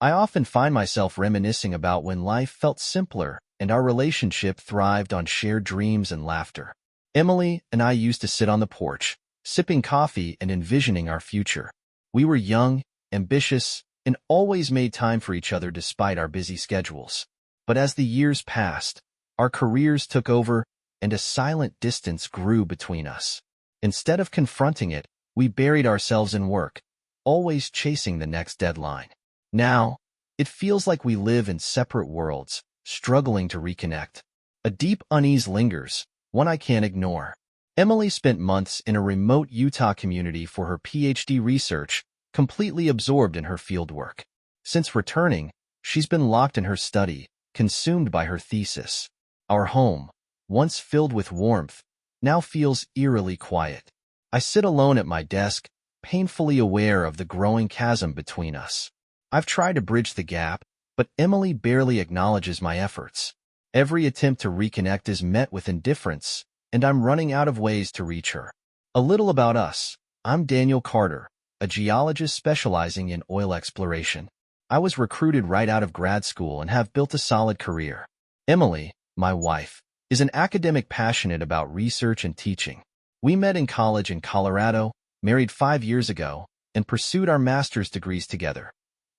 I often find myself reminiscing about when life felt simpler and our relationship thrived on shared dreams and laughter. Emily and I used to sit on the porch, sipping coffee and envisioning our future. We were young, ambitious, and always made time for each other despite our busy schedules. But as the years passed, our careers took over and a silent distance grew between us. Instead of confronting it, we buried ourselves in work, always chasing the next deadline. Now, it feels like we live in separate worlds, struggling to reconnect. A deep unease lingers, one I can't ignore. Emily spent months in a remote Utah community for her PhD research, completely absorbed in her fieldwork. Since returning, she's been locked in her study, consumed by her thesis. Our home, once filled with warmth, now feels eerily quiet. I sit alone at my desk, painfully aware of the growing chasm between us. I've tried to bridge the gap, but Emily barely acknowledges my efforts. Every attempt to reconnect is met with indifference, and I'm running out of ways to reach her. A little about us. I'm Daniel Carter, a geologist specializing in oil exploration. I was recruited right out of grad school and have built a solid career. Emily, my wife, is an academic passionate about research and teaching. We met in college in Colorado, married 5 years ago, and pursued our master's degrees together.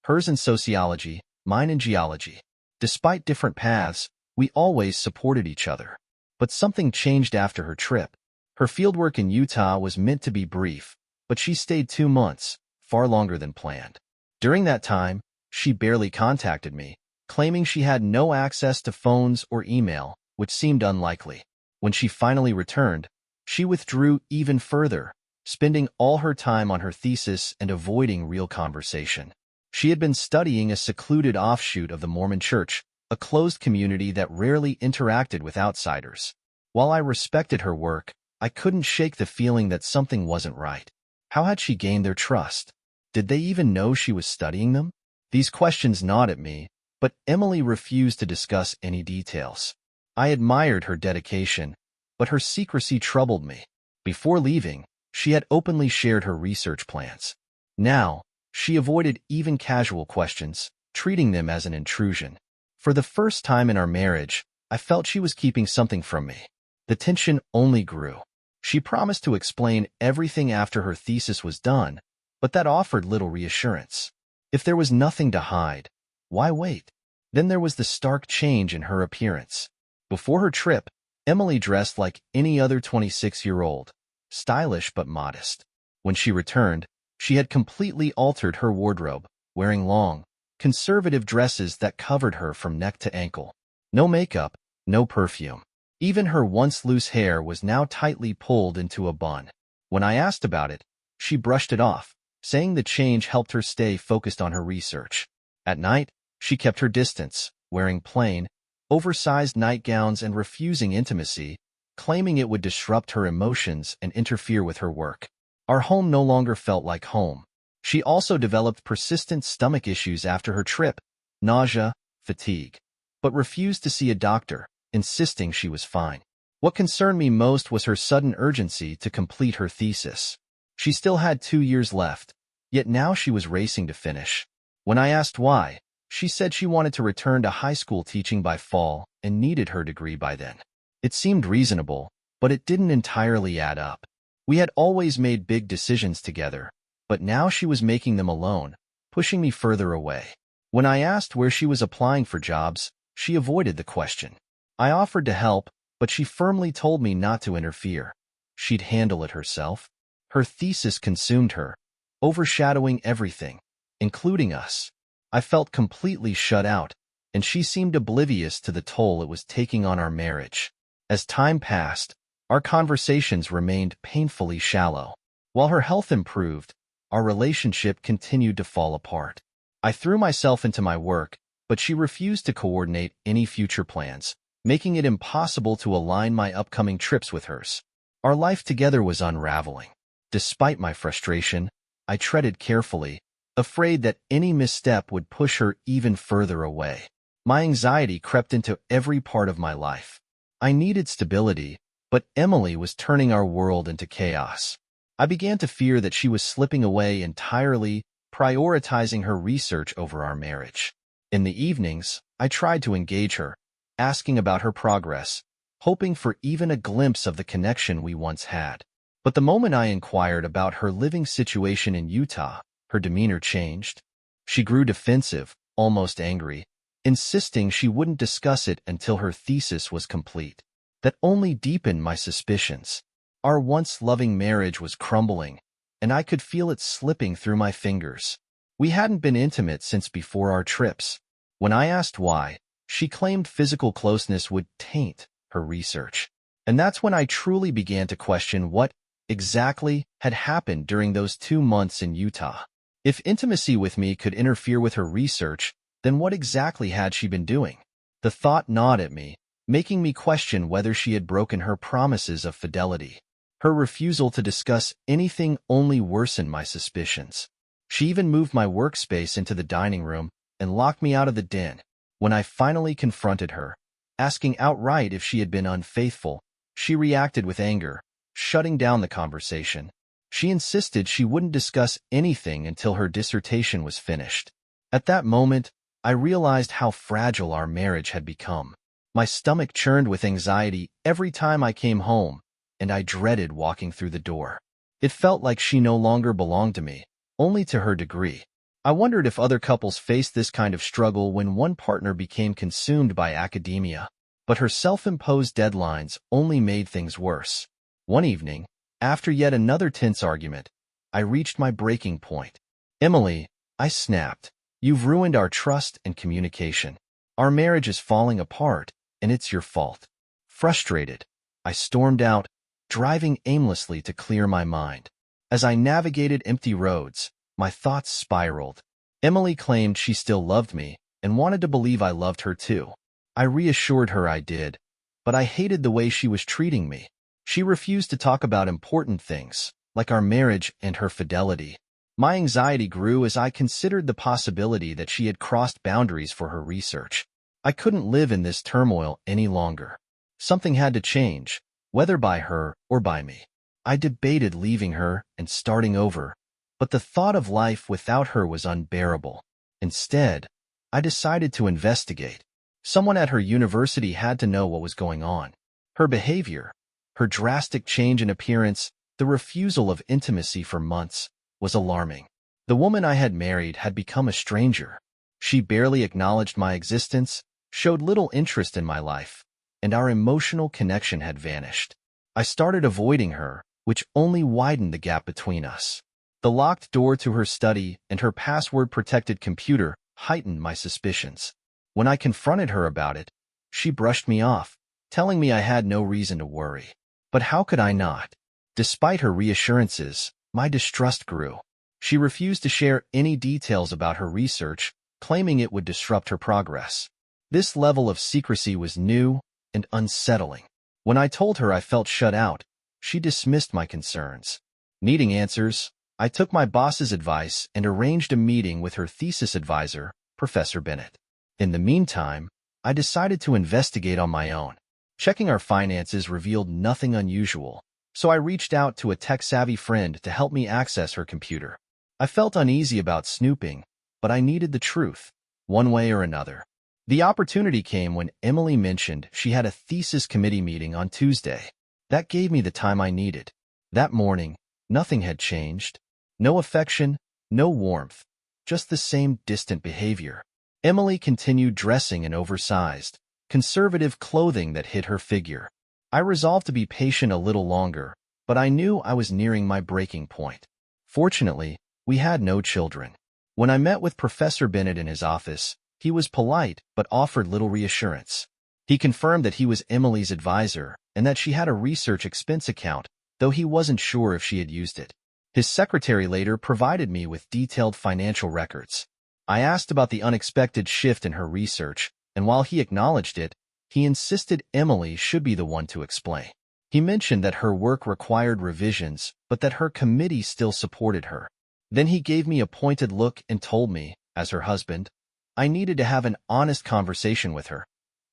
Hers in sociology, mine in geology. Despite different paths, we always supported each other. But something changed after her trip. Her fieldwork in Utah was meant to be brief, but she stayed 2 months, far longer than planned. During that time, she barely contacted me, claiming she had no access to phones or email, which seemed unlikely. When she finally returned, she withdrew even further, spending all her time on her thesis and avoiding real conversation. She had been studying a secluded offshoot of the Mormon Church, a closed community that rarely interacted with outsiders. While I respected her work, I couldn't shake the feeling that something wasn't right. How had she gained their trust? Did they even know she was studying them? These questions gnawed at me, but Emily refused to discuss any details. I admired her dedication, but her secrecy troubled me. Before leaving, she had openly shared her research plans. Now, she avoided even casual questions, treating them as an intrusion. For the first time in our marriage, I felt she was keeping something from me. The tension only grew. She promised to explain everything after her thesis was done, but that offered little reassurance. If there was nothing to hide, why wait? Then there was the stark change in her appearance. Before her trip, Emily dressed like any other 26-year-old, stylish but modest. When she returned, she had completely altered her wardrobe, wearing long, conservative dresses that covered her from neck to ankle. No makeup, no perfume. Even her once loose hair was now tightly pulled into a bun. When I asked about it, she brushed it off, saying the change helped her stay focused on her research. At night, she kept her distance, wearing plain, oversized nightgowns and refusing intimacy, claiming it would disrupt her emotions and interfere with her work. Our home no longer felt like home. She also developed persistent stomach issues after her trip, nausea, fatigue, but refused to see a doctor, insisting she was fine. What concerned me most was her sudden urgency to complete her thesis. She still had 2 years left, yet now she was racing to finish. When I asked why, she said she wanted to return to high school teaching by fall and needed her degree by then. It seemed reasonable, but it didn't entirely add up. We had always made big decisions together, but now she was making them alone, pushing me further away. When I asked where she was applying for jobs, she avoided the question. I offered to help, but she firmly told me not to interfere. She'd handle it herself. Her thesis consumed her, overshadowing everything, including us. I felt completely shut out, and she seemed oblivious to the toll it was taking on our marriage. As time passed, our conversations remained painfully shallow. While her health improved, our relationship continued to fall apart. I threw myself into my work, but she refused to coordinate any future plans, making it impossible to align my upcoming trips with hers. Our life together was unraveling. Despite my frustration, I treaded carefully, afraid that any misstep would push her even further away. My anxiety crept into every part of my life. I needed stability, but Emily was turning our world into chaos. I began to fear that she was slipping away entirely, prioritizing her research over our marriage. In the evenings, I tried to engage her, asking about her progress, hoping for even a glimpse of the connection we once had. But the moment I inquired about her living situation in Utah, her demeanor changed. She grew defensive, almost angry, insisting she wouldn't discuss it until her thesis was complete. That only deepened my suspicions. Our once loving marriage was crumbling, and I could feel it slipping through my fingers. We hadn't been intimate since before our trips. When I asked why, she claimed physical closeness would taint her research. And that's when I truly began to question what exactly had happened during those 2 months in Utah. If intimacy with me could interfere with her research, then what exactly had she been doing? The thought gnawed at me, making me question whether she had broken her promises of fidelity. Her refusal to discuss anything only worsened my suspicions. She even moved my workspace into the dining room and locked me out of the den. When I finally confronted her, asking outright if she had been unfaithful, she reacted with anger, shutting down the conversation. She insisted she wouldn't discuss anything until her dissertation was finished. At that moment, I realized how fragile our marriage had become. My stomach churned with anxiety every time I came home, and I dreaded walking through the door. It felt like she no longer belonged to me, only to her degree. I wondered if other couples faced this kind of struggle when one partner became consumed by academia, but her self-imposed deadlines only made things worse. One evening, after yet another tense argument, I reached my breaking point. "Emily," I snapped, "you've ruined our trust and communication. Our marriage is falling apart, and it's your fault." Frustrated, I stormed out, driving aimlessly to clear my mind. As I navigated empty roads, my thoughts spiraled. Emily claimed she still loved me and wanted to believe I loved her too. I reassured her I did, but I hated the way she was treating me. She refused to talk about important things, like our marriage and her fidelity. My anxiety grew as I considered the possibility that she had crossed boundaries for her research. I couldn't live in this turmoil any longer. Something had to change, whether by her or by me. I debated leaving her and starting over, but the thought of life without her was unbearable. Instead, I decided to investigate. Someone at her university had to know what was going on. Her behavior, her drastic change in appearance, the refusal of intimacy for months, was alarming. The woman I had married had become a stranger. She barely acknowledged my existence, showed little interest in my life, and our emotional connection had vanished. I started avoiding her, which only widened the gap between us. The locked door to her study and her password-protected computer heightened my suspicions. When I confronted her about it, she brushed me off, telling me I had no reason to worry. But how could I not? Despite her reassurances, my distrust grew. She refused to share any details about her research, claiming it would disrupt her progress. This level of secrecy was new and unsettling. When I told her I felt shut out, she dismissed my concerns. Needing answers, I took my boss's advice and arranged a meeting with her thesis advisor, Professor Bennett. In the meantime, I decided to investigate on my own. Checking our finances revealed nothing unusual, so I reached out to a tech-savvy friend to help me access her computer. I felt uneasy about snooping, but I needed the truth, one way or another. The opportunity came when Emily mentioned she had a thesis committee meeting on Tuesday. That gave me the time I needed. That morning, nothing had changed. No affection, no warmth, just the same distant behavior. Emily continued dressing in oversized, conservative clothing that hid her figure. I resolved to be patient a little longer, but I knew I was nearing my breaking point. Fortunately, we had no children. When I met with Professor Bennett in his office, he was polite but offered little reassurance. He confirmed that he was Emily's advisor and that she had a research expense account, though he wasn't sure if she had used it. His secretary later provided me with detailed financial records. I asked about the unexpected shift in her research, and while he acknowledged it, he insisted Emily should be the one to explain. He mentioned that her work required revisions, but that her committee still supported her. Then he gave me a pointed look and told me, as her husband, I needed to have an honest conversation with her,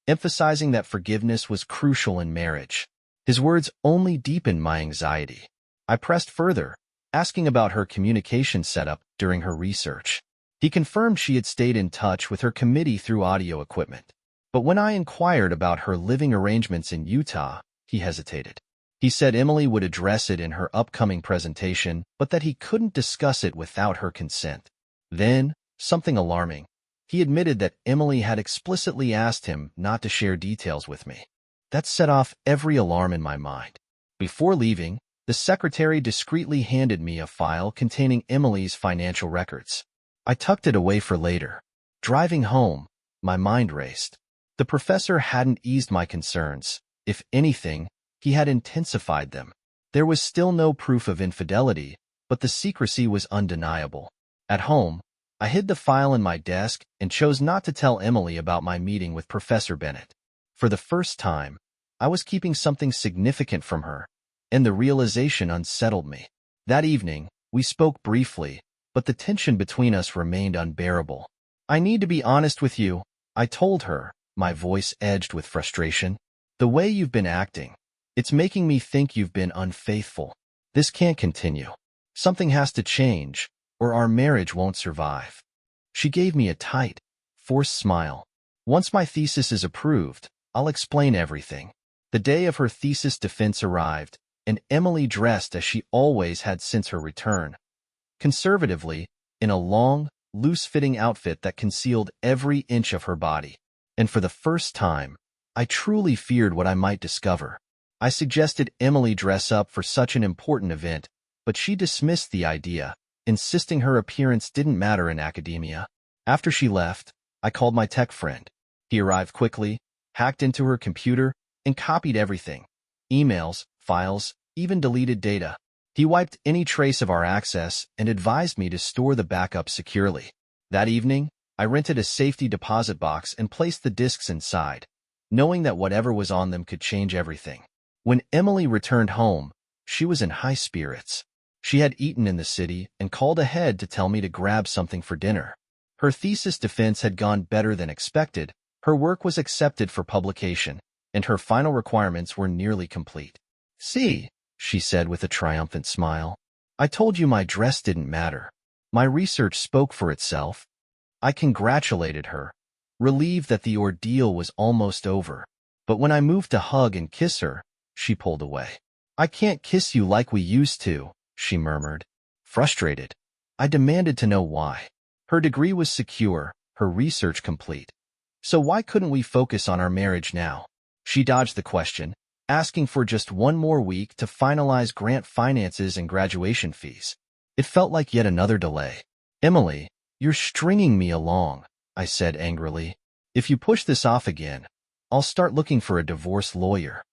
emphasizing that forgiveness was crucial in marriage. His words only deepened my anxiety. I pressed further, asking about her communication setup during her research. He confirmed she had stayed in touch with her committee through audio equipment. But when I inquired about her living arrangements in Utah, he hesitated. He said Emily would address it in her upcoming presentation, but that he couldn't discuss it without her consent. Then, something alarming. He admitted that Emily had explicitly asked him not to share details with me. That set off every alarm in my mind. Before leaving, the secretary discreetly handed me a file containing Emily's financial records. I tucked it away for later. Driving home, my mind raced. The professor hadn't eased my concerns. If anything, he had intensified them. There was still no proof of infidelity, but the secrecy was undeniable. At home, I hid the file in my desk and chose not to tell Emily about my meeting with Professor Bennett. For the first time, I was keeping something significant from her, and the realization unsettled me. That evening, we spoke briefly, but the tension between us remained unbearable. "I need to be honest with you," I told her, my voice edged with frustration. "The way you've been acting, it's making me think you've been unfaithful. This can't continue. Something has to change, or our marriage won't survive." She gave me a tight, forced smile. "Once my thesis is approved, I'll explain everything." The day of her thesis defense arrived, and Emily dressed as she always had since her return. Conservatively, in a long, loose-fitting outfit that concealed every inch of her body. And for the first time, I truly feared what I might discover. I suggested Emily dress up for such an important event, but she dismissed the idea, insisting her appearance didn't matter in academia. After she left, I called my tech friend. He arrived quickly, hacked into her computer, and copied everything. Emails, files, even deleted data. He wiped any trace of our access and advised me to store the backup securely. That evening, I rented a safety deposit box and placed the disks inside, knowing that whatever was on them could change everything. When Emily returned home, she was in high spirits. She had eaten in the city and called ahead to tell me to grab something for dinner. Her thesis defense had gone better than expected, her work was accepted for publication, and her final requirements were nearly complete. "See," she said with a triumphant smile, "I told you my dress didn't matter. My research spoke for itself." I congratulated her, relieved that the ordeal was almost over. But when I moved to hug and kiss her, she pulled away. "I can't kiss you like we used to," she murmured. Frustrated, I demanded to know why. Her degree was secure, her research complete. So why couldn't we focus on our marriage now? She dodged the question, asking for just one more week to finalize grant finances and graduation fees. It felt like yet another delay. "Emily, you're stringing me along," I said angrily. "If you push this off again, I'll start looking for a divorce lawyer."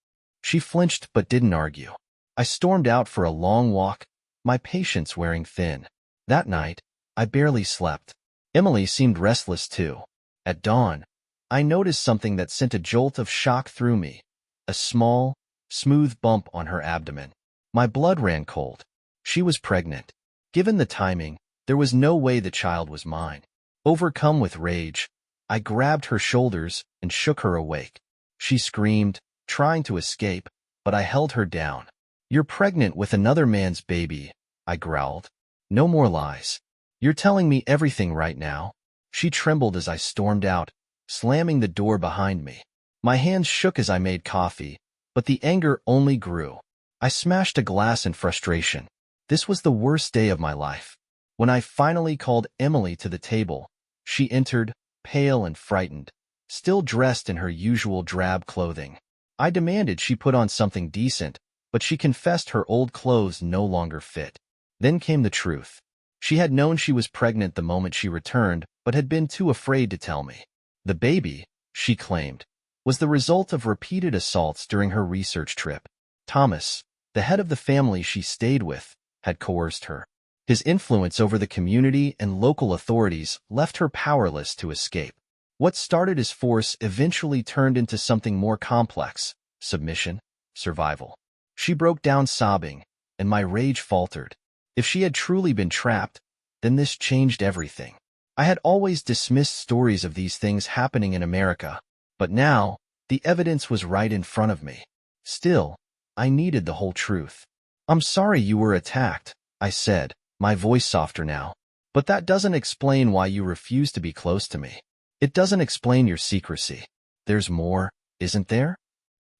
She flinched but didn't argue. I stormed out for a long walk, my patience wearing thin. That night, I barely slept. Emily seemed restless too. At dawn, I noticed something that sent a jolt of shock through me. A small, smooth bump on her abdomen. My blood ran cold. She was pregnant. Given the timing, there was no way the child was mine. Overcome with rage, I grabbed her shoulders and shook her awake. She screamed, trying to escape, but I held her down. "You're pregnant with another man's baby," I growled. "No more lies. You're telling me everything right now." She trembled as I stormed out, slamming the door behind me. My hands shook as I made coffee, but the anger only grew. I smashed a glass in frustration. This was the worst day of my life. When I finally called Emily to the table, she entered, pale and frightened, still dressed in her usual drab clothing. I demanded she put on something decent, but she confessed her old clothes no longer fit. Then came the truth. She had known she was pregnant the moment she returned, but had been too afraid to tell me. The baby, she claimed, was the result of repeated assaults during her research trip. Thomas, the head of the family she stayed with, had coerced her. His influence over the community and local authorities left her powerless to escape. What started as force eventually turned into something more complex: submission, survival. She broke down sobbing, and my rage faltered. If she had truly been trapped, then this changed everything. I had always dismissed stories of these things happening in America, but now, the evidence was right in front of me. Still, I needed the whole truth. "I'm sorry you were attacked," I said, my voice softer now. But that doesn't explain why you refuse to be close to me. It doesn't explain your secrecy. There's more, isn't there?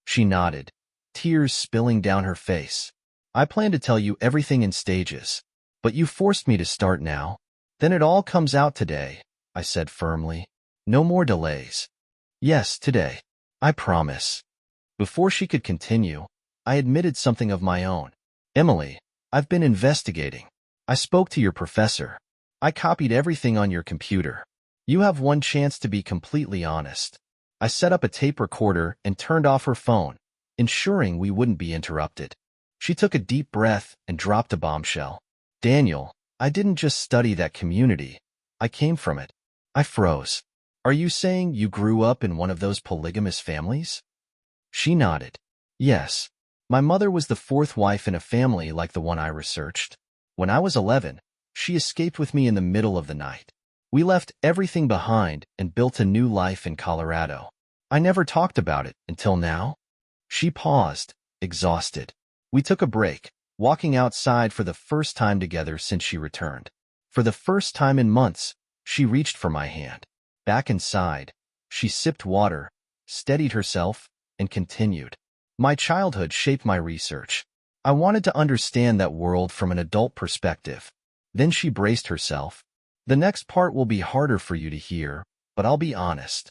She nodded, tears spilling down her face. I plan to tell you everything in stages, but you forced me to start now. Then it all comes out today, I said firmly. No more delays. Yes, today. I promise. Before she could continue, I admitted something of my own. Emily, I've been investigating. I spoke to your professor. I copied everything on your computer. You have one chance to be completely honest. I set up a tape recorder and turned off her phone, ensuring we wouldn't be interrupted. She took a deep breath and dropped a bombshell. Daniel, I didn't just study that community. I came from it. I froze. Are you saying you grew up in one of those polygamous families? She nodded. Yes. My mother was the fourth wife in a family like the one I researched. When I was 11, she escaped with me in the middle of the night. We left everything behind and built a new life in Colorado. I never talked about it until now. She paused, exhausted. We took a break, walking outside for the first time together since she returned. For the first time in months, she reached for my hand. Back inside, she sipped water, steadied herself, and continued. My childhood shaped my research. I wanted to understand that world from an adult perspective. Then she braced herself. The next part will be harder for you to hear, but I'll be honest.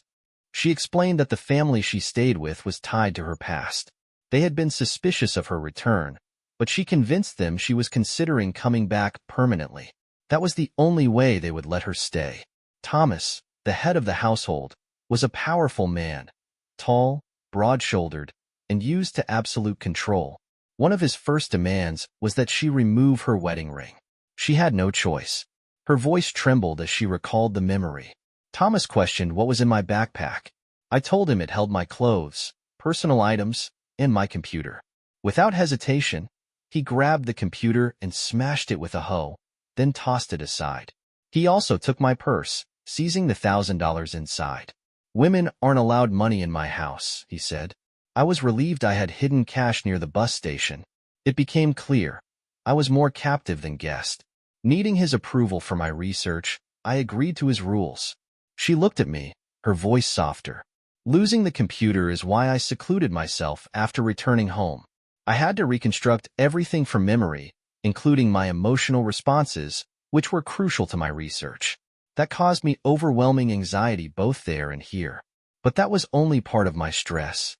She explained that the family she stayed with was tied to her past. They had been suspicious of her return, but she convinced them she was considering coming back permanently. That was the only way they would let her stay. Thomas, the head of the household, was a powerful man, tall, broad-shouldered, and used to absolute control. One of his first demands was that she remove her wedding ring. She had no choice. Her voice trembled as she recalled the memory. Thomas questioned what was in my backpack. I told him it held my clothes, personal items, and my computer. Without hesitation, he grabbed the computer and smashed it with a hoe, then tossed it aside. He also took my purse, seizing the $1,000 inside. Women aren't allowed money in my house, he said. I was relieved I had hidden cash near the bus station. It became clear. I was more captive than guest. Needing his approval for my research, I agreed to his rules. She looked at me, her voice softer. Losing the computer is why I secluded myself after returning home. I had to reconstruct everything from memory, including my emotional responses, which were crucial to my research. That caused me overwhelming anxiety both there and here. But that was only part of my stress.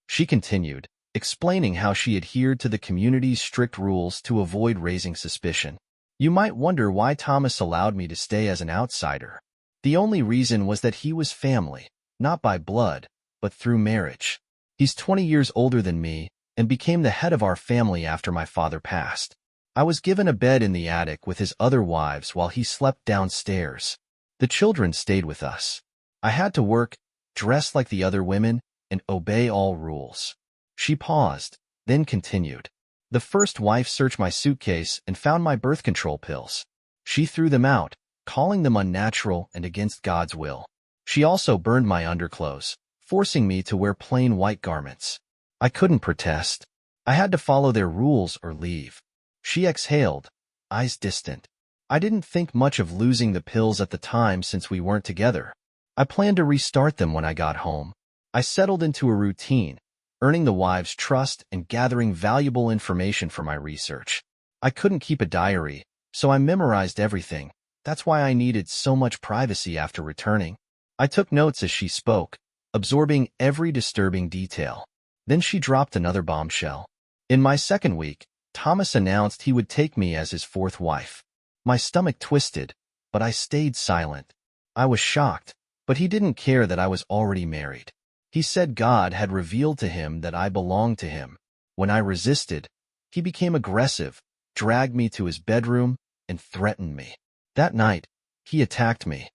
She continued, explaining how she adhered to the community's strict rules to avoid raising suspicion. You might wonder why Thomas allowed me to stay as an outsider. The only reason was that he was family, not by blood, but through marriage. He's 20 years older than me and became the head of our family after my father passed. I was given a bed in the attic with his other wives while he slept downstairs. The children stayed with us. I had to work, dress like the other women, and obey all rules. She paused, then continued. The first wife searched my suitcase and found my birth control pills. She threw them out, calling them unnatural and against God's will. She also burned my underclothes, forcing me to wear plain white garments. I couldn't protest. I had to follow their rules or leave. She exhaled, eyes distant. I didn't think much of losing the pills at the time since we weren't together. I planned to restart them when I got home. I settled into a routine, earning the wives' trust and gathering valuable information for my research. I couldn't keep a diary, so I memorized everything. That's why I needed so much privacy after returning. I took notes as she spoke, absorbing every disturbing detail. Then she dropped another bombshell. In my second week, Thomas announced he would take me as his fourth wife. My stomach twisted, but I stayed silent. I was shocked, but he didn't care that I was already married. He said God had revealed to him that I belonged to him. When I resisted, he became aggressive, dragged me to his bedroom, and threatened me. That night, he attacked me.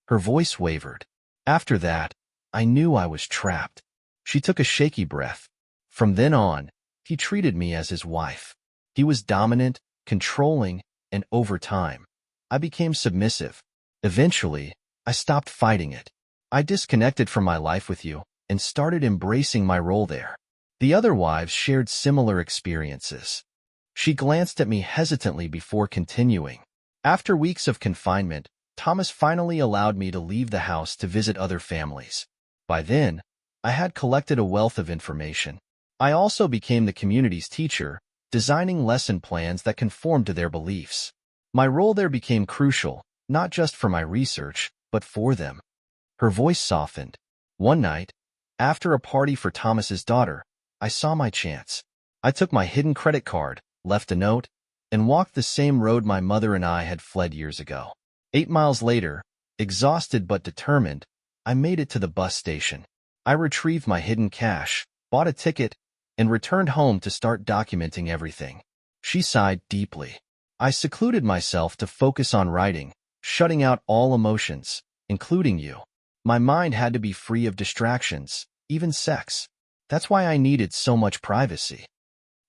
Her voice wavered. After that, I knew I was trapped. She took a shaky breath. From then on, he treated me as his wife. He was dominant, controlling, and over time, I became submissive. Eventually, I stopped fighting it. I disconnected from my life with you and started embracing my role there. The other wives shared similar experiences. She glanced at me hesitantly before continuing. After weeks of confinement, Thomas finally allowed me to leave the house to visit other families. By then, I had collected a wealth of information. I also became the community's teacher, designing lesson plans that conformed to their beliefs. My role there became crucial, not just for my research, but for them. Her voice softened. One night, after a party for Thomas's daughter, I saw my chance. I took my hidden credit card, left a note, and walked the same road my mother and I had fled years ago. 8 miles later, exhausted but determined, I made it to the bus station. I retrieved my hidden cash, bought a ticket, and returned home to start documenting everything. She sighed deeply. I secluded myself to focus on writing, shutting out all emotions, including you. My mind had to be free of distractions, even sex. That's why I needed so much privacy.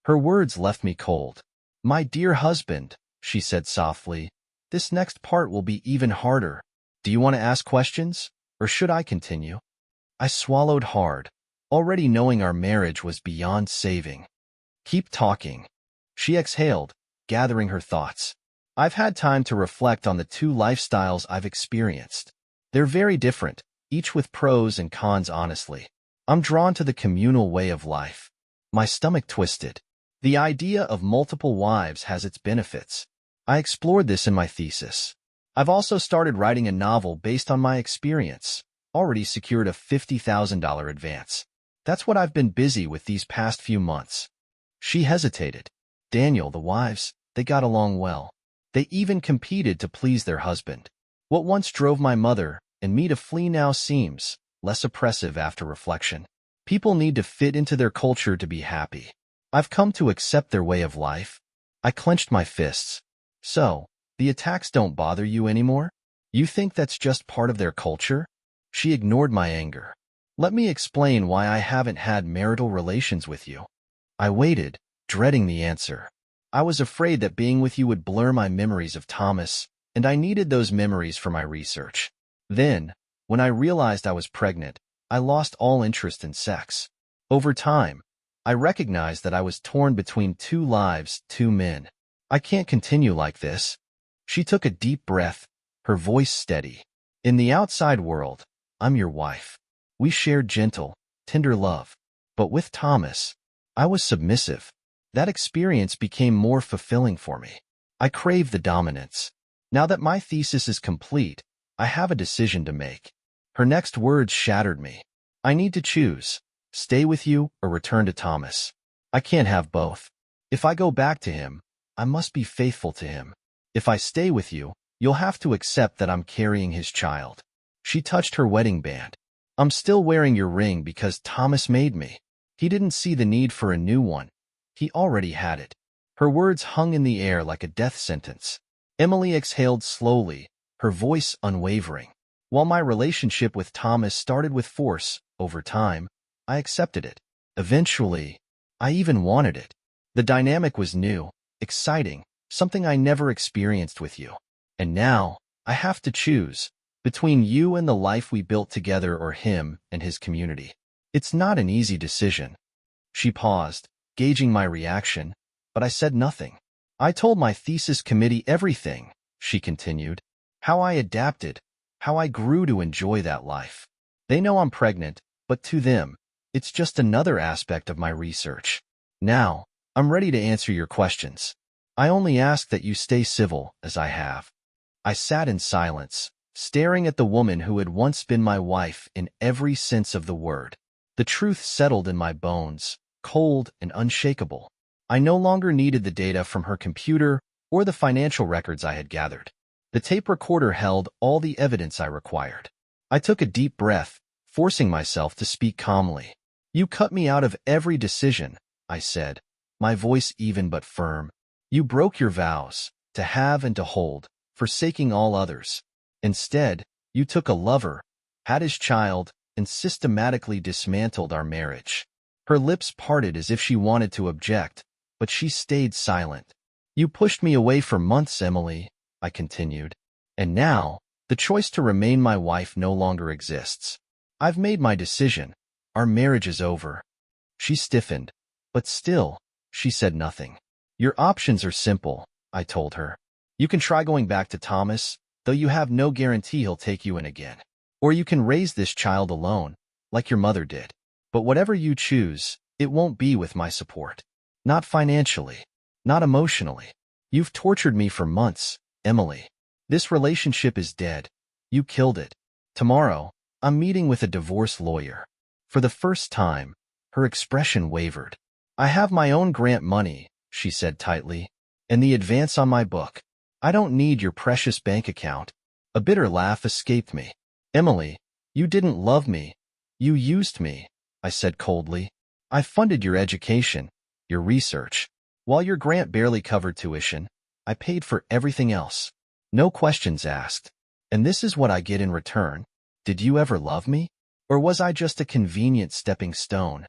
Her words left me cold. My dear husband, she said softly, this next part will be even harder. Do you want to ask questions, or should I continue? I swallowed hard, already knowing our marriage was beyond saving. Keep talking. She exhaled, gathering her thoughts. I've had time to reflect on the two lifestyles I've experienced. They're very different, each with pros and cons honestly. I'm drawn to the communal way of life. My stomach twisted. The idea of multiple wives has its benefits. I explored this in my thesis. I've also started writing a novel based on my experience, already secured a $50,000 advance. That's what I've been busy with these past few months. She hesitated. Daniel, the wives, they got along well. They even competed to please their husband. What once drove my mother and me to flee now seems less oppressive after reflection. People need to fit into their culture to be happy. I've come to accept their way of life. I clenched my fists. So, the attacks don't bother you anymore? You think that's just part of their culture? She ignored my anger. Let me explain why I haven't had marital relations with you. I waited, dreading the answer. I was afraid that being with you would blur my memories of Thomas, and I needed those memories for my research. Then, when I realized I was pregnant, I lost all interest in sex. Over time, I recognized that I was torn between two lives, two men. I can't continue like this. She took a deep breath, her voice steady. In the outside world, I'm your wife. We shared gentle, tender love. But with Thomas, I was submissive. That experience became more fulfilling for me. I crave the dominance. Now that my thesis is complete, I have a decision to make. Her next words shattered me. I need to choose, stay with you or return to Thomas. I can't have both. If I go back to him, I must be faithful to him. If I stay with you, you'll have to accept that I'm carrying his child. She touched her wedding band. I'm still wearing your ring because Thomas made me. He didn't see the need for a new one. He already had it. Her words hung in the air like a death sentence. Emily exhaled slowly, her voice unwavering. While my relationship with Thomas started with force, over time, I accepted it. Eventually, I even wanted it. The dynamic was new, exciting, something I never experienced with you. And now, I have to choose between you and the life we built together or him and his community. It's not an easy decision. She paused, gauging my reaction, but I said nothing. I told my thesis committee everything, she continued. How I adapted, how I grew to enjoy that life. They know I'm pregnant, but to them, it's just another aspect of my research. Now, I'm ready to answer your questions. I only ask that you stay civil, as I have. I sat in silence, staring at the woman who had once been my wife in every sense of the word. The truth settled in my bones, cold and unshakable. I no longer needed the data from her computer or the financial records I had gathered. The tape recorder held all the evidence I required. I took a deep breath, forcing myself to speak calmly. You cut me out of every decision, I said, my voice even but firm. You broke your vows, to have and to hold, forsaking all others. Instead, you took a lover, had his child, and systematically dismantled our marriage. Her lips parted as if she wanted to object, but she stayed silent. You pushed me away for months, Emily, I continued. And now, the choice to remain my wife no longer exists. I've made my decision. Our marriage is over. She stiffened, but still, she said nothing. Your options are simple, I told her. You can try going back to Thomas, though you have no guarantee he'll take you in again. Or you can raise this child alone, like your mother did. But whatever you choose, it won't be with my support. Not financially. Not emotionally. You've tortured me for months, Emily. This relationship is dead. You killed it. Tomorrow, I'm meeting with a divorce lawyer. For the first time, her expression wavered. I have my own grant money, she said tightly, and the advance on my book. I don't need your precious bank account. A bitter laugh escaped me. Emily, you didn't love me. You used me, I said coldly. I funded your education, your research. While your grant barely covered tuition, I paid for everything else. No questions asked. And this is what I get in return. Did you ever love me? Or was I just a convenient stepping stone?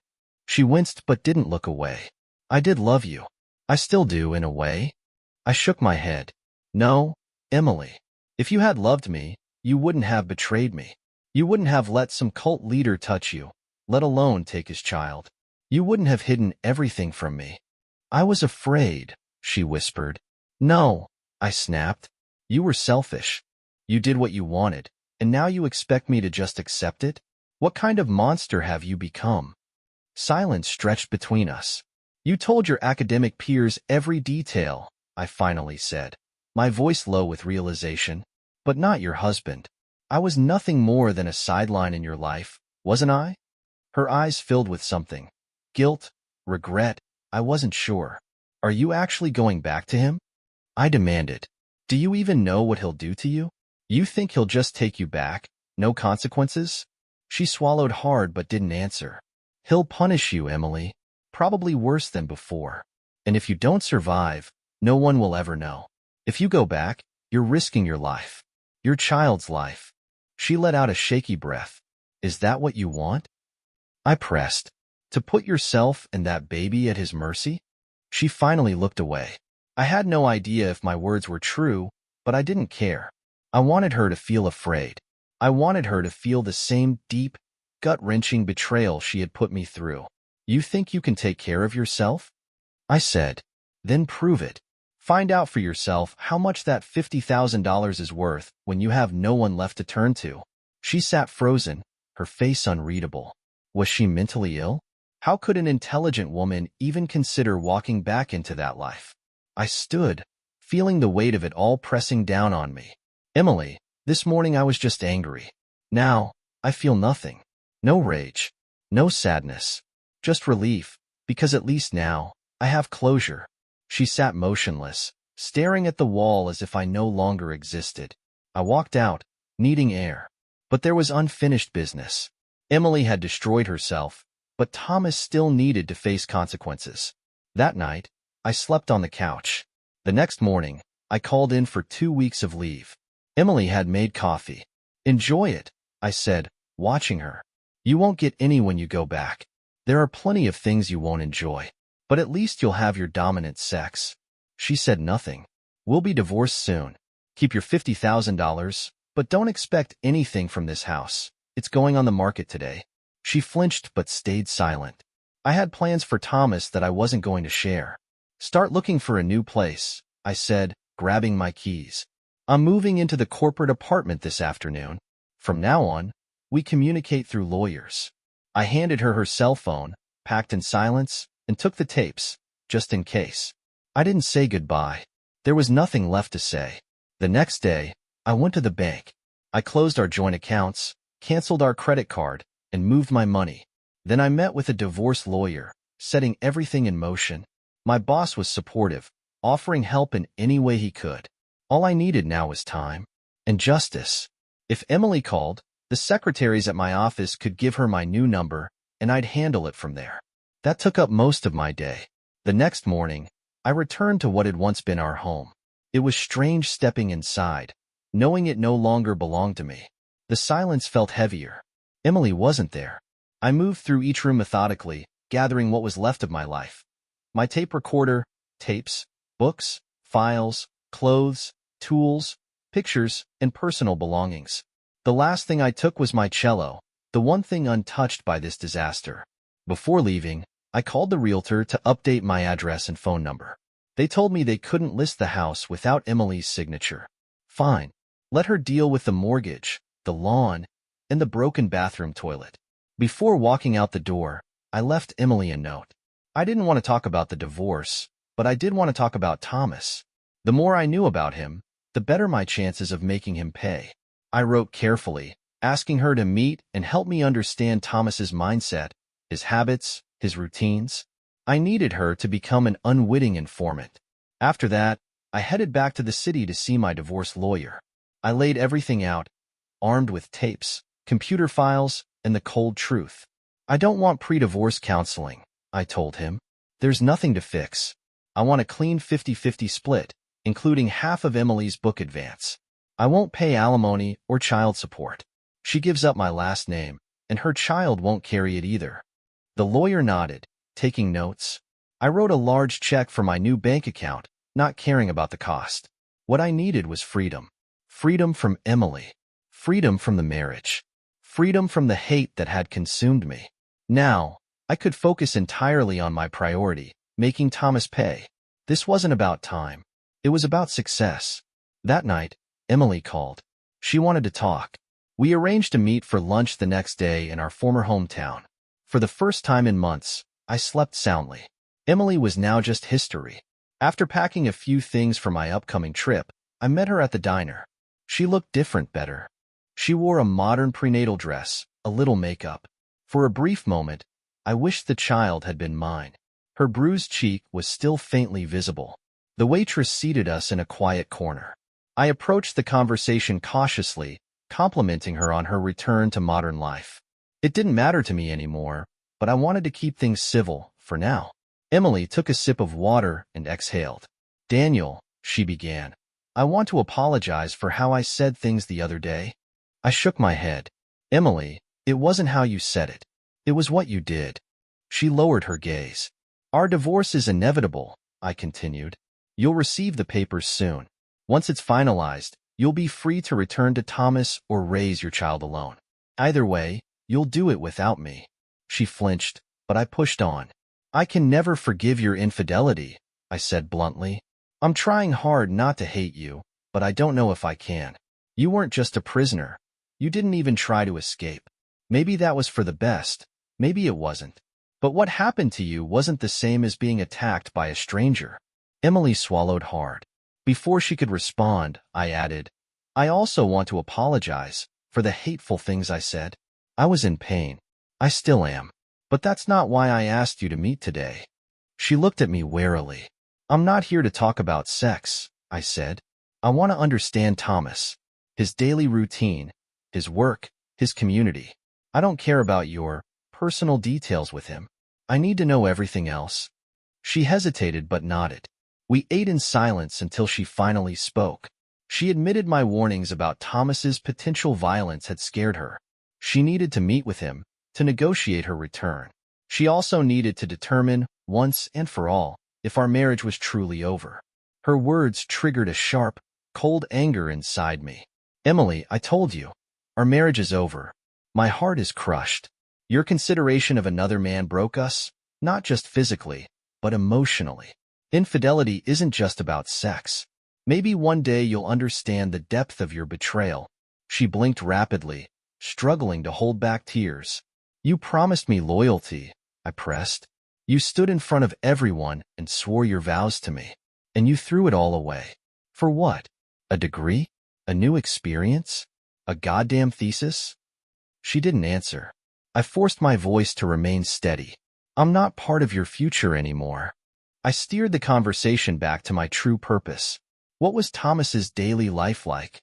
She winced but didn't look away. I did love you. I still do, in a way. I shook my head. No, Emily. If you had loved me, you wouldn't have betrayed me. You wouldn't have let some cult leader touch you, let alone take his child. You wouldn't have hidden everything from me. I was afraid, she whispered. No, I snapped. You were selfish. You did what you wanted, and now you expect me to just accept it? What kind of monster have you become? Silence stretched between us. You told your academic peers every detail, I finally said, my voice low with realization. But not your husband. I was nothing more than a sideline in your life, wasn't I? Her eyes filled with something. Guilt, regret, I wasn't sure. Are you actually going back to him? I demanded. Do you even know what he'll do to you? You think he'll just take you back? No consequences? She swallowed hard but didn't answer. He'll punish you, Emily. Probably worse than before. And if you don't survive, no one will ever know. If you go back, you're risking your life. Your child's life. She let out a shaky breath. Is that what you want? I pressed. To put yourself and that baby at his mercy? She finally looked away. I had no idea if my words were true, but I didn't care. I wanted her to feel afraid. I wanted her to feel the same deep, gut-wrenching betrayal she had put me through. You think you can take care of yourself? I said. Then prove it. Find out for yourself how much that $50,000 is worth when you have no one left to turn to. She sat frozen, her face unreadable. Was she mentally ill? How could an intelligent woman even consider walking back into that life? I stood, feeling the weight of it all pressing down on me. Emily, this morning I was just angry. Now, I feel nothing. No rage. No sadness. Just relief, because at least now, I have closure. She sat motionless, staring at the wall as if I no longer existed. I walked out, needing air. But there was unfinished business. Emily had destroyed herself, but Thomas still needed to face consequences. That night, I slept on the couch. The next morning, I called in for 2 weeks of leave. Emily had made coffee. Enjoy it, I said, watching her. You won't get any when you go back. There are plenty of things you won't enjoy. But at least you'll have your dominant sex. She said nothing. We'll be divorced soon. Keep your $50,000, but don't expect anything from this house. It's going on the market today. She flinched but stayed silent. I had plans for Thomas that I wasn't going to share. Start looking for a new place, I said, grabbing my keys. I'm moving into the corporate apartment this afternoon. From now on, we communicate through lawyers. I handed her her cell phone, packed in silence, and took the tapes, just in case. I didn't say goodbye. There was nothing left to say. The next day, I went to the bank. I closed our joint accounts, canceled our credit card, and moved my money. Then I met with a divorce lawyer, setting everything in motion. My boss was supportive, offering help in any way he could. All I needed now was time and justice. If Emily called, the secretaries at my office could give her my new number, and I'd handle it from there. That took up most of my day. The next morning, I returned to what had once been our home. It was strange stepping inside, knowing it no longer belonged to me. The silence felt heavier. Emily wasn't there. I moved through each room methodically, gathering what was left of my life. My tape recorder, tapes, books, files, clothes, tools, pictures, and personal belongings. The last thing I took was my cello, the one thing untouched by this disaster. Before leaving, I called the realtor to update my address and phone number. They told me they couldn't list the house without Emily's signature. Fine. Let her deal with the mortgage, the lawn, and the broken bathroom toilet. Before walking out the door, I left Emily a note. I didn't want to talk about the divorce, but I did want to talk about Thomas. The more I knew about him, the better my chances of making him pay. I wrote carefully, asking her to meet and help me understand Thomas's mindset, his habits, his routines. I needed her to become an unwitting informant. After that, I headed back to the city to see my divorce lawyer. I laid everything out, armed with tapes, computer files, and the cold truth. I don't want pre-divorce counseling, I told him. There's nothing to fix. I want a clean 50-50 split, including half of Emily's book advance. I won't pay alimony or child support. She gives up my last name, and her child won't carry it either. The lawyer nodded, taking notes. I wrote a large check for my new bank account, not caring about the cost. What I needed was freedom. Freedom from Emily. Freedom from the marriage. Freedom from the hate that had consumed me. Now, I could focus entirely on my priority, making Thomas pay. This wasn't about time. It was about success. That night, Emily called. She wanted to talk. We arranged to meet for lunch the next day in our former hometown. For the first time in months, I slept soundly. Emily was now just history. After packing a few things for my upcoming trip, I met her at the diner. She looked different better. She wore a modern prenatal dress, a little makeup. For a brief moment, I wished the child had been mine. Her bruised cheek was still faintly visible. The waitress seated us in a quiet corner. I approached the conversation cautiously, complimenting her on her return to modern life. It didn't matter to me anymore, but I wanted to keep things civil, for now. Emily took a sip of water and exhaled. Daniel, she began, I want to apologize for how I said things the other day. I shook my head. Emily, it wasn't how you said it. It was what you did. She lowered her gaze. Our divorce is inevitable, I continued. You'll receive the papers soon. Once it's finalized, you'll be free to return to Thomas or raise your child alone. Either way, you'll do it without me. She flinched, but I pushed on. I can never forgive your infidelity, I said bluntly. I'm trying hard not to hate you, but I don't know if I can. You weren't just a prisoner. You didn't even try to escape. Maybe that was for the best. Maybe it wasn't. But what happened to you wasn't the same as being attacked by a stranger. Emily swallowed hard. Before she could respond, I added, I also want to apologize for the hateful things I said. I was in pain. I still am. But that's not why I asked you to meet today. She looked at me warily. I'm not here to talk about sex, I said. I want to understand Thomas, his daily routine, his work, his community. I don't care about your personal details with him. I need to know everything else. She hesitated but nodded. We ate in silence until she finally spoke. She admitted my warnings about Thomas's potential violence had scared her. She needed to meet with him, to negotiate her return. She also needed to determine, once and for all, if our marriage was truly over. Her words triggered a sharp, cold anger inside me. Emily, I told you, our marriage is over. My heart is crushed. Your consideration of another man broke us, not just physically, but emotionally. Infidelity isn't just about sex. Maybe one day you'll understand the depth of your betrayal. She blinked rapidly, struggling to hold back tears. You promised me loyalty, I pressed. You stood in front of everyone and swore your vows to me. And you threw it all away. For what? A degree? A new experience? A goddamn thesis? She didn't answer. I forced my voice to remain steady. I'm not part of your future anymore. I steered the conversation back to my true purpose. What was Thomas's daily life like?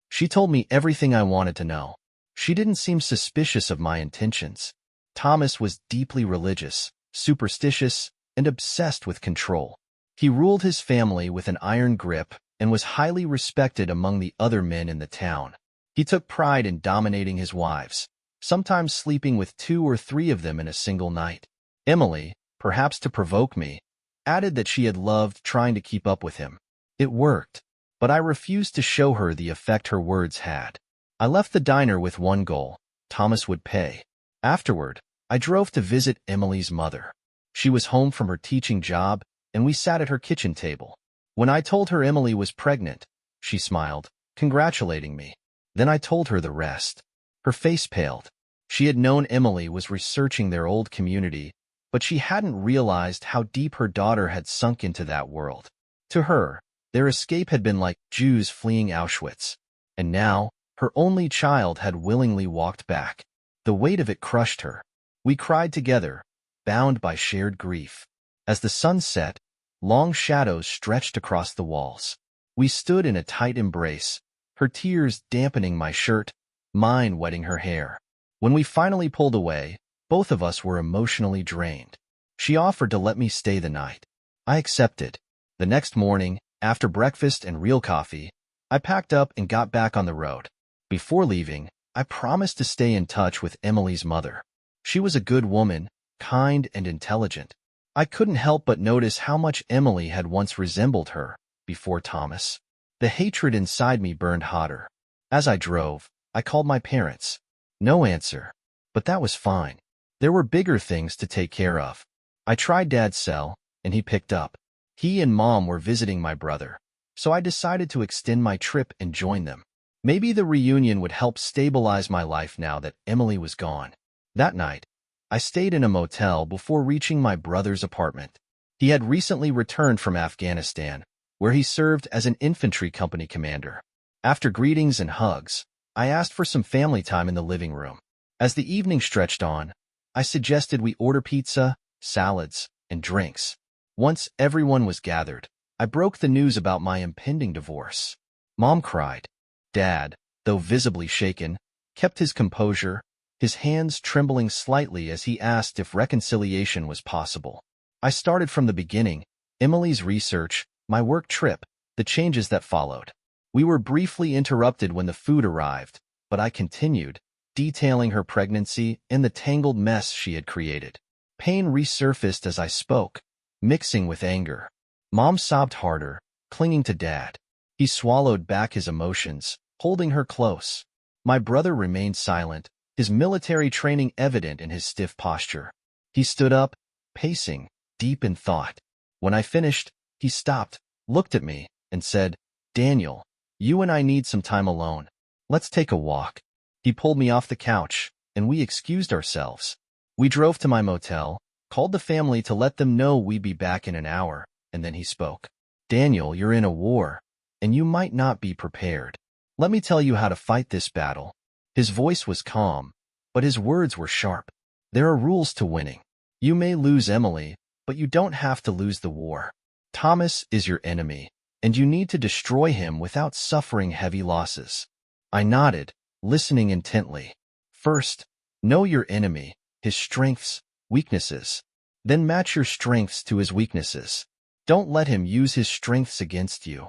She told me everything I wanted to know. She didn't seem suspicious of my intentions. Thomas was deeply religious, superstitious, and obsessed with control. He ruled his family with an iron grip and was highly respected among the other men in the town. He took pride in dominating his wives, sometimes sleeping with 2 or 3 of them in a single night. Emily, perhaps to provoke me, added that she had loved trying to keep up with him. It worked, but I refused to show her the effect her words had. I left the diner with one goal: Thomas would pay. Afterward, I drove to visit Emily's mother. She was home from her teaching job, and we sat at her kitchen table. When I told her Emily was pregnant, she smiled, congratulating me. Then I told her the rest. Her face paled. She had known Emily was researching their old community, but she hadn't realized how deep her daughter had sunk into that world. To her, their escape had been like Jews fleeing Auschwitz. And now, her only child had willingly walked back. The weight of it crushed her. We cried together, bound by shared grief. As the sun set, long shadows stretched across the walls. We stood in a tight embrace, her tears dampening my shirt, mine wetting her hair. When we finally pulled away, both of us were emotionally drained. She offered to let me stay the night. I accepted. The next morning, after breakfast and real coffee, I packed up and got back on the road. Before leaving, I promised to stay in touch with Emily's mother. She was a good woman, kind and intelligent. I couldn't help but notice how much Emily had once resembled her, before Thomas. The hatred inside me burned hotter. As I drove, I called my parents. No answer. But that was fine. There were bigger things to take care of. I tried Dad's cell, and he picked up. He and Mom were visiting my brother, so I decided to extend my trip and join them. Maybe the reunion would help stabilize my life now that Emily was gone. That night, I stayed in a motel before reaching my brother's apartment. He had recently returned from Afghanistan, where he served as an infantry company commander. After greetings and hugs, I asked for some family time in the living room. As the evening stretched on, I suggested we order pizza, salads, and drinks. Once everyone was gathered, I broke the news about my impending divorce. Mom cried. Dad, though visibly shaken, kept his composure, his hands trembling slightly as he asked if reconciliation was possible. I started from the beginning, Emily's research, my work trip, the changes that followed. We were briefly interrupted when the food arrived, but I continued, detailing her pregnancy and the tangled mess she had created. Pain resurfaced as I spoke, mixing with anger. Mom sobbed harder, clinging to Dad. He swallowed back his emotions, holding her close. My brother remained silent, his military training evident in his stiff posture. He stood up, pacing, deep in thought. When I finished, he stopped, looked at me, and said, Daniel, you and I need some time alone. Let's take a walk. He pulled me off the couch, and we excused ourselves. We drove to my motel, called the family to let them know we'd be back in an hour, and then he spoke. Daniel, you're in a war, and you might not be prepared. Let me tell you how to fight this battle. His voice was calm, but his words were sharp. There are rules to winning. You may lose Emily, but you don't have to lose the war. Thomas is your enemy, and you need to destroy him without suffering heavy losses. I nodded, listening intently. First, know your enemy, his strengths, weaknesses. Then match your strengths to his weaknesses. Don't let him use his strengths against you.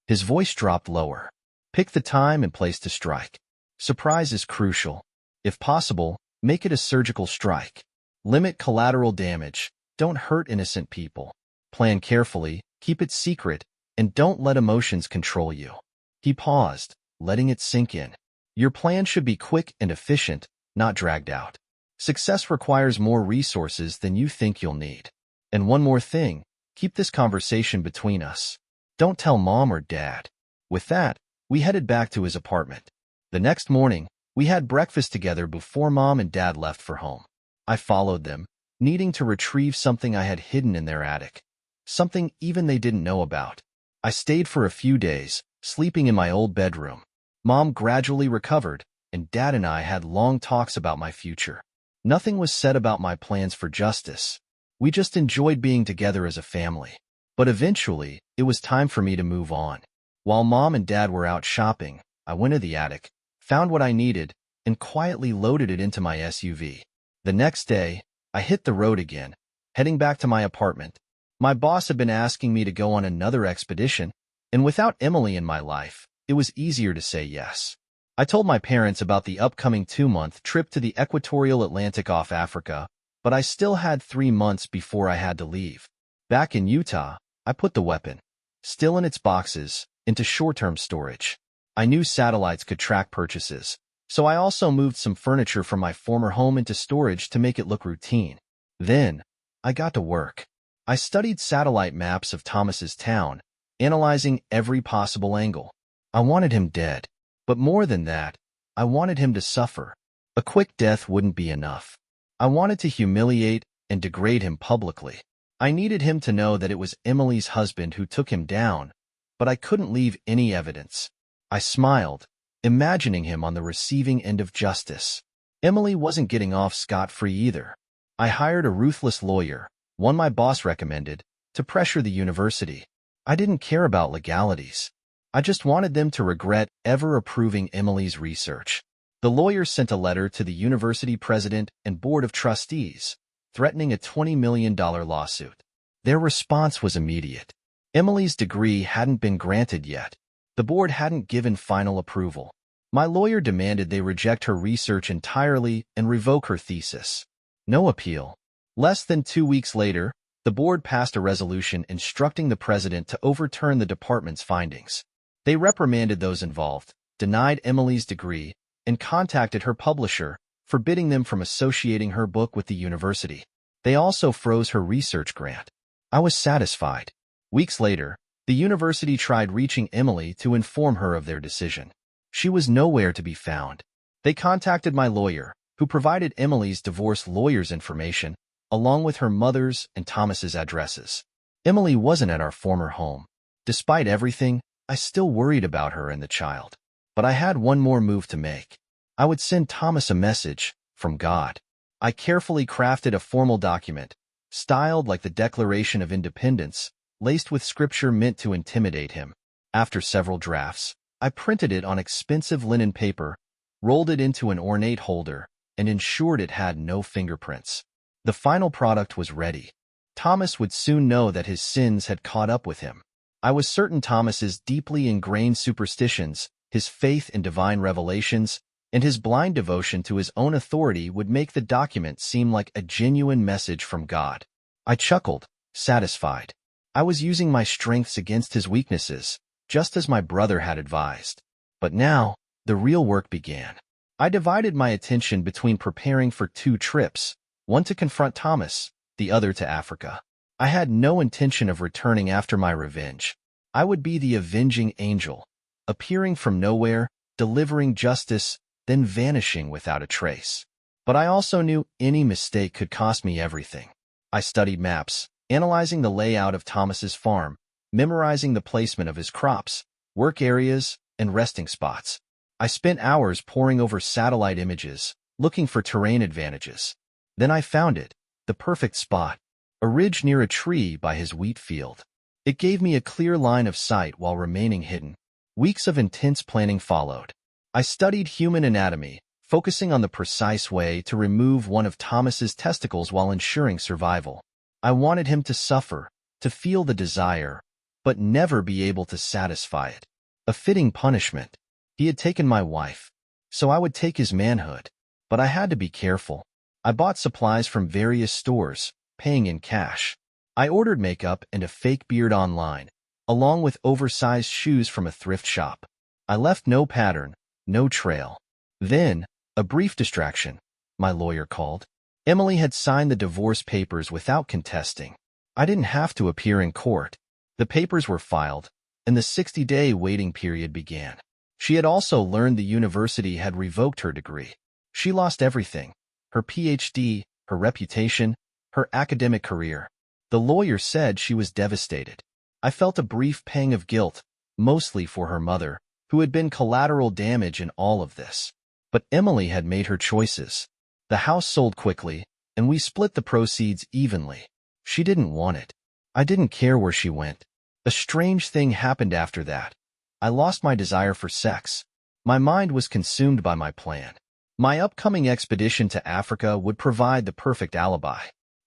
His voice dropped lower. Pick the time and place to strike. Surprise is crucial. If possible, make it a surgical strike. Limit collateral damage. Don't hurt innocent people. Plan carefully, keep it secret, and don't let emotions control you. He paused, letting it sink in. Your plan should be quick and efficient, not dragged out. Success requires more resources than you think you'll need. And one more thing, keep this conversation between us. Don't tell Mom or Dad. With that, we headed back to his apartment. The next morning, we had breakfast together before Mom and Dad left for home. I followed them, needing to retrieve something I had hidden in their attic. Something even they didn't know about. I stayed for a few days, sleeping in my old bedroom. Mom gradually recovered, and Dad and I had long talks about my future. Nothing was said about my plans for justice. We just enjoyed being together as a family. But eventually, it was time for me to move on. While Mom and Dad were out shopping, I went to the attic, found what I needed, and quietly loaded it into my SUV. The next day, I hit the road again, heading back to my apartment. My boss had been asking me to go on another expedition, and without Emily in my life, it was easier to say yes. I told my parents about the upcoming 2-month trip to the equatorial Atlantic off Africa, but I still had 3 months before I had to leave. Back in Utah, I put the weapon, still in its boxes, into short-term storage. I knew satellites could track purchases, so I also moved some furniture from my former home into storage to make it look routine. Then, I got to work. I studied satellite maps of Thomas's town, analyzing every possible angle. I wanted him dead. But more than that, I wanted him to suffer. A quick death wouldn't be enough. I wanted to humiliate and degrade him publicly. I needed him to know that it was Emily's husband who took him down, but I couldn't leave any evidence. I smiled, imagining him on the receiving end of justice. Emily wasn't getting off scot-free either. I hired a ruthless lawyer, one my boss recommended, to pressure the university. I didn't care about legalities. I just wanted them to regret ever approving Emily's research. The lawyer sent a letter to the university president and board of trustees, threatening a $20 million lawsuit. Their response was immediate. Emily's degree hadn't been granted yet. The board hadn't given final approval. My lawyer demanded they reject her research entirely and revoke her thesis. No appeal. Less than 2 weeks later, the board passed a resolution instructing the president to overturn the department's findings. They reprimanded those involved, denied Emily's degree, and contacted her publisher, forbidding them from associating her book with the university. They also froze her research grant. I was satisfied. Weeks later, the university tried reaching Emily to inform her of their decision. She was nowhere to be found. They contacted my lawyer, who provided Emily's divorce lawyer's information, along with her mother's and Thomas's addresses. Emily wasn't at our former home. Despite everything, I still worried about her and the child. But I had one more move to make. I would send Thomas a message from God. I carefully crafted a formal document, styled like the Declaration of Independence, laced with scripture meant to intimidate him. After several drafts, I printed it on expensive linen paper, rolled it into an ornate holder, and ensured it had no fingerprints. The final product was ready. Thomas would soon know that his sins had caught up with him. I was certain Thomas's deeply ingrained superstitions, his faith in divine revelations, and his blind devotion to his own authority would make the document seem like a genuine message from God. I chuckled, satisfied. I was using my strengths against his weaknesses, just as my brother had advised. But now, the real work began. I divided my attention between preparing for 2 trips, one to confront Thomas, the other to Africa. I had no intention of returning after my revenge. I would be the avenging angel, appearing from nowhere, delivering justice, then vanishing without a trace. But I also knew any mistake could cost me everything. I studied maps, analyzing the layout of Thomas's farm, memorizing the placement of his crops, work areas, and resting spots. I spent hours poring over satellite images, looking for terrain advantages. Then I found it, the perfect spot, a ridge near a tree by his wheat field. It gave me a clear line of sight while remaining hidden. Weeks of intense planning followed. I studied human anatomy, focusing on the precise way to remove one of Thomas's testicles while ensuring survival. I wanted him to suffer, to feel the desire, but never be able to satisfy it. A fitting punishment. He had taken my wife, so I would take his manhood. But I had to be careful. I bought supplies from various stores, paying in cash. I ordered makeup and a fake beard online, along with oversized shoes from a thrift shop. I left no pattern, no trail. Then, a brief distraction, my lawyer called. Emily had signed the divorce papers without contesting. I didn't have to appear in court. The papers were filed, and the 60-day waiting period began. She had also learned the university had revoked her degree. She lost everything: her PhD, her reputation, her academic career. The lawyer said she was devastated. I felt a brief pang of guilt, mostly for her mother, who had been collateral damage in all of this. But Emily had made her choices. The house sold quickly, and we split the proceeds evenly. She didn't want it. I didn't care where she went. A strange thing happened after that. I lost my desire for sex. My mind was consumed by my plan. My upcoming expedition to Africa would provide the perfect alibi.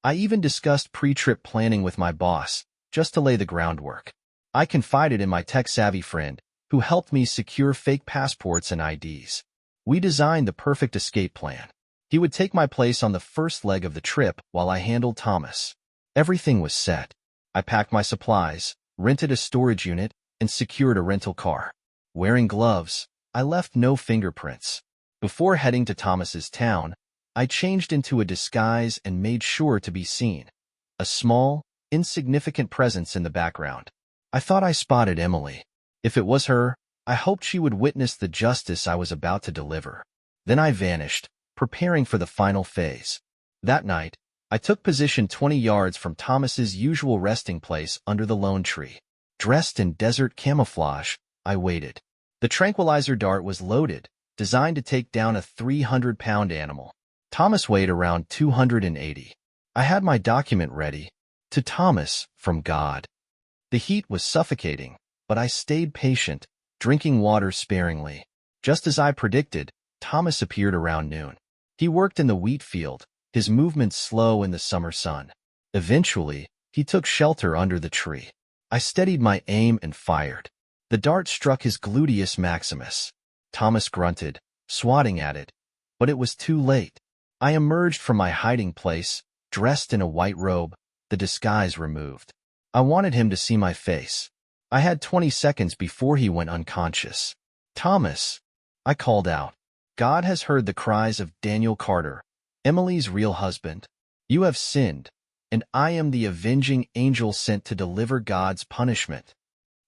I even discussed pre-trip planning with my boss, just to lay the groundwork. I confided in my tech-savvy friend, who helped me secure fake passports and IDs. We designed the perfect escape plan. He would take my place on the first leg of the trip while I handled Thomas. Everything was set. I packed my supplies, rented a storage unit, and secured a rental car. Wearing gloves, I left no fingerprints. Before heading to Thomas's town, I changed into a disguise and made sure to be seen. A small, insignificant presence in the background. I thought I spotted Emily. If it was her, I hoped she would witness the justice I was about to deliver. Then I vanished, preparing for the final phase. That night, I took position 20 yards from Thomas's usual resting place under the lone tree. Dressed in desert camouflage, I waited. The tranquilizer dart was loaded, designed to take down a 300-pound animal. Thomas weighed around 280. I had my document ready. To Thomas, from God. The heat was suffocating, but I stayed patient, drinking water sparingly. Just as I predicted, Thomas appeared around noon. He worked in the wheat field, his movements slow in the summer sun. Eventually, he took shelter under the tree. I steadied my aim and fired. The dart struck his gluteus maximus. Thomas grunted, swatting at it, but it was too late. I emerged from my hiding place, dressed in a white robe, the disguise removed. I wanted him to see my face. I had 20 seconds before he went unconscious. Thomas, I called out. God has heard the cries of Daniel Carter, Emily's real husband. You have sinned, and I am the avenging angel sent to deliver God's punishment.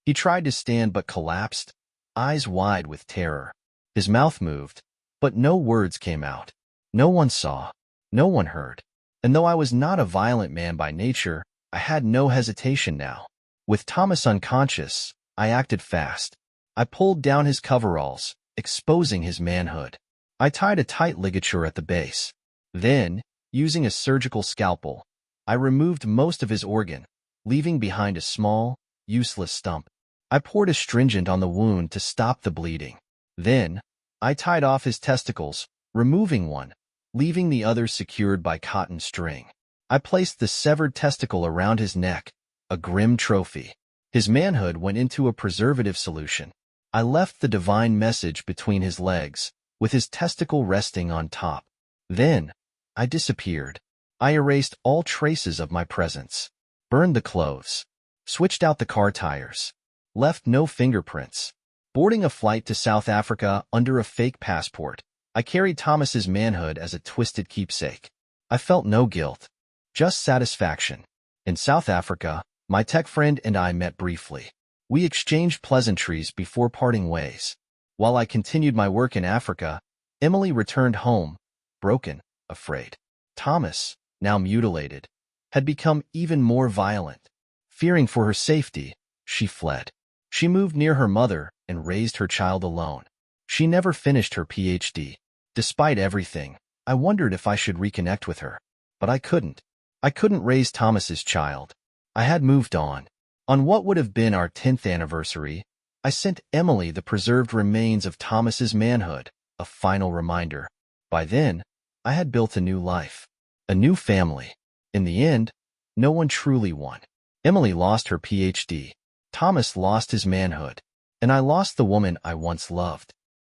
He tried to stand but collapsed, eyes wide with terror. His mouth moved, but no words came out. No one saw, no one heard. And though I was not a violent man by nature, I had no hesitation now. With Thomas unconscious, I acted fast. I pulled down his coveralls, exposing his manhood. I tied a tight ligature at the base. Then, using a surgical scalpel, I removed most of his organ, leaving behind a small, useless stump. I poured astringent on the wound to stop the bleeding. Then, I tied off his testicles, removing one, leaving the other secured by cotton string. I placed the severed testicle around his neck, a grim trophy. His manhood went into a preservative solution. I left the divine message between his legs, with his testicle resting on top. Then, I disappeared. I erased all traces of my presence, burned the clothes, switched out the car tires, left no fingerprints. Boarding a flight to South Africa under a fake passport, I carried Thomas's manhood as a twisted keepsake. I felt no guilt, just satisfaction. In South Africa, my tech friend and I met briefly. We exchanged pleasantries before parting ways. While I continued my work in Africa, Emily returned home, broken, afraid. Thomas, now mutilated, had become even more violent. Fearing for her safety, she fled. She moved near her mother and raised her child alone. She never finished her PhD. Despite everything, I wondered if I should reconnect with her. But I couldn't. I couldn't raise Thomas's child. I had moved on. On what would have been our 10th anniversary, I sent Emily the preserved remains of Thomas's manhood, a final reminder. By then, I had built a new life, a new family. In the end, no one truly won. Emily lost her PhD, Thomas lost his manhood, and I lost the woman I once loved.